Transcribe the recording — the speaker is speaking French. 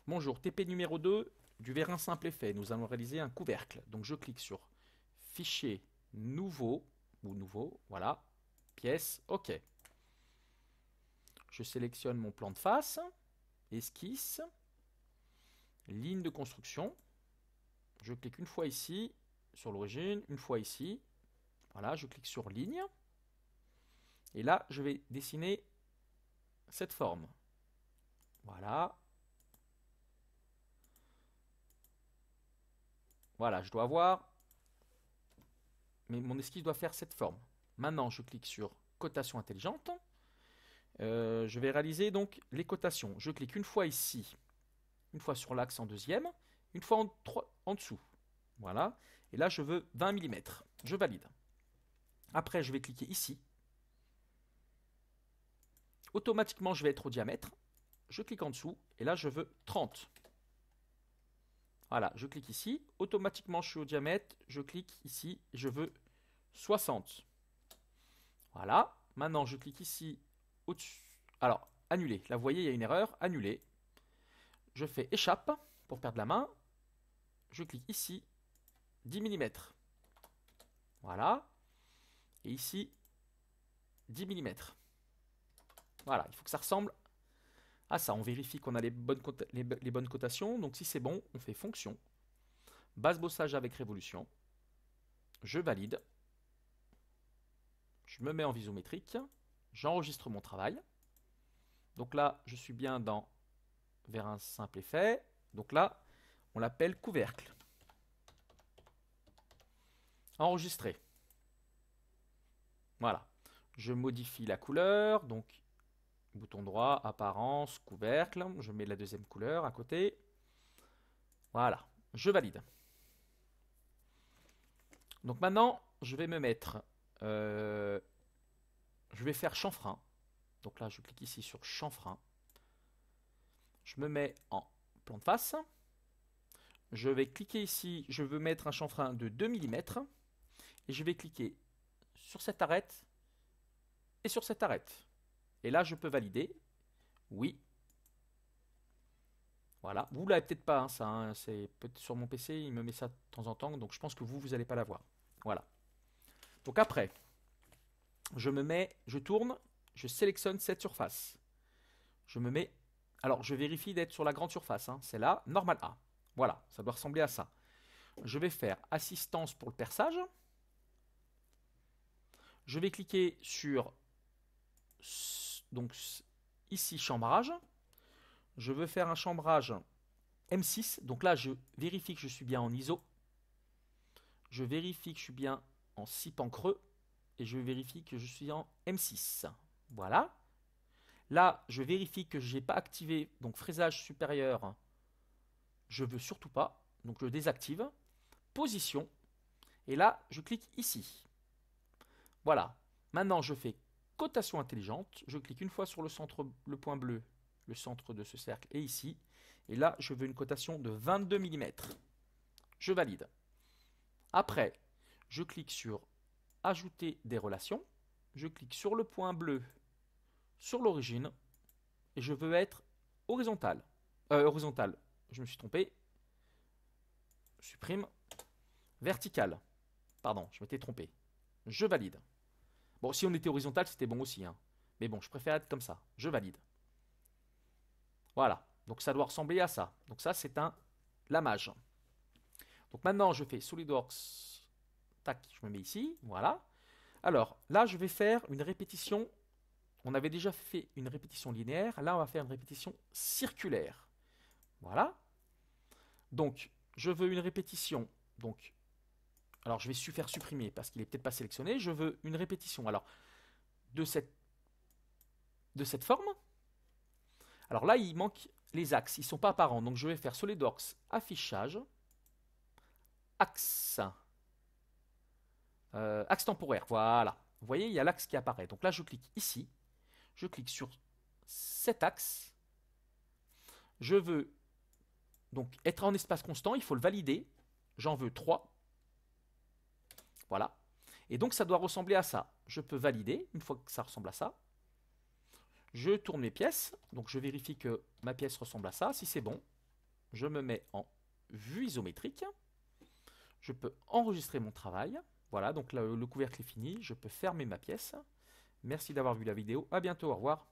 Bonjour, TP numéro 2 du vérin simple est fait. Nous allons réaliser un couvercle. Donc je clique sur Fichier, Nouveau, ou Nouveau, voilà, Pièce, OK. Je sélectionne mon plan de face, Esquisse, Ligne de construction. Je clique une fois ici, sur l'origine, une fois ici. Voilà, je clique sur Ligne. Et là, je vais dessiner cette forme. Voilà. Voilà, je dois avoir... Mais mon esquisse doit faire cette forme. Maintenant, je clique sur Cotation intelligente. Je vais réaliser donc les cotations. Je clique une fois ici, une fois sur l'axe en deuxième, une fois en dessous. Voilà. Et là, je veux 20 mm. Je valide. Après, je vais cliquer ici. Automatiquement, je vais être au diamètre. Je clique en dessous. Et là, je veux 30. Voilà, je clique ici. Automatiquement, je suis au diamètre. Je clique ici. Je veux 60. Voilà. Maintenant, je clique ici au-dessus. Alors, annuler. Là, vous voyez, il y a une erreur. Annuler. Je fais échappe pour perdre la main. Je clique ici. 10 mm. Voilà. Et ici, 10 mm. Voilà, il faut que ça ressemble à ça. On vérifie qu'on a les bonnes cotations. Donc si c'est bon, on fait fonction. Base bossage avec révolution. Je valide. Je me mets en visométrique. J'enregistre mon travail. Donc là, je suis bien dans vérin simple et fait. Donc là, on l'appelle couvercle. Enregistrer. Voilà. Je modifie la couleur. Donc, bouton droit, apparence, couvercle. Je mets la deuxième couleur à côté. Voilà. Je valide. Donc maintenant, je vais me mettre... je vais faire chanfrein. Donc là, je clique ici sur chanfrein. Je me mets en plan de face. Je vais cliquer ici. Je veux mettre un chanfrein de 2 mm. Et je vais cliquer sur cette arête et sur cette arête. Et là, je peux valider. Oui. Voilà. Vous ne l'avez peut-être pas, hein, ça. Hein. C'est peut-être sur mon PC, il me met ça de temps en temps. Donc je pense que vous n'allez pas l'avoir. Voilà. Donc après, je tourne, je sélectionne cette surface. Je me mets... Alors, je vérifie d'être sur la grande surface. Hein. C'est là, normal A. Voilà, ça doit ressembler à ça. Je vais faire assistance pour le perçage. Je vais cliquer sur donc ici chambrage. Je veux faire un chambrage M6. Donc là, je vérifie que je suis bien en ISO. Je vérifie que je suis bien en 6 pans creux. Et je vérifie que je suis en M6. Voilà. Là, je vérifie que je n'ai pas activé donc fraisage supérieur. Je veux surtout pas. Donc je désactive. Position. Et là, je clique ici. Voilà. Maintenant, je fais cotation intelligente. Je clique une fois sur le centre, le point bleu, le centre de ce cercle, et ici. Et là, je veux une cotation de 22 mm. Je valide. Après, je clique sur Ajouter des relations. Je clique sur le point bleu, sur l'origine, et je veux être horizontal. Horizontal, je me suis trompé. Supprime. Vertical. Pardon, je m'étais trompé. Je valide. Bon, si on était horizontal, c'était bon aussi. Hein. Mais bon, je préfère être comme ça. Je valide. Voilà. Donc ça doit ressembler à ça. Donc ça, c'est un lamage. Donc maintenant, je fais SolidWorks. Tac, je me mets ici. Voilà. Alors, là, je vais faire une répétition. On avait déjà fait une répétition linéaire. Là, on va faire une répétition circulaire. Voilà. Donc, je veux une répétition. Donc, alors je vais faire supprimer parce qu'il n'est peut-être pas sélectionné. Je veux une répétition. Alors, de cette forme. Alors là, il manque les axes. Ils ne sont pas apparents. Donc, je vais faire SolidWorks affichage. Axe. Axe temporaire. Voilà. Vous voyez, il y a l'axe qui apparaît. Donc là, je clique ici. Je clique sur cet axe. Je veux donc être en espace constant. Il faut le valider. J'en veux 3. Voilà. Et donc, ça doit ressembler à ça. Je peux valider une fois que ça ressemble à ça. Je tourne mes pièces. Donc, je vérifie que ma pièce ressemble à ça. Si c'est bon, je me mets en vue isométrique. Je peux enregistrer mon travail. Voilà, donc là, le couvercle est fini. Je peux fermer ma pièce. Merci d'avoir vu la vidéo. À bientôt, au revoir.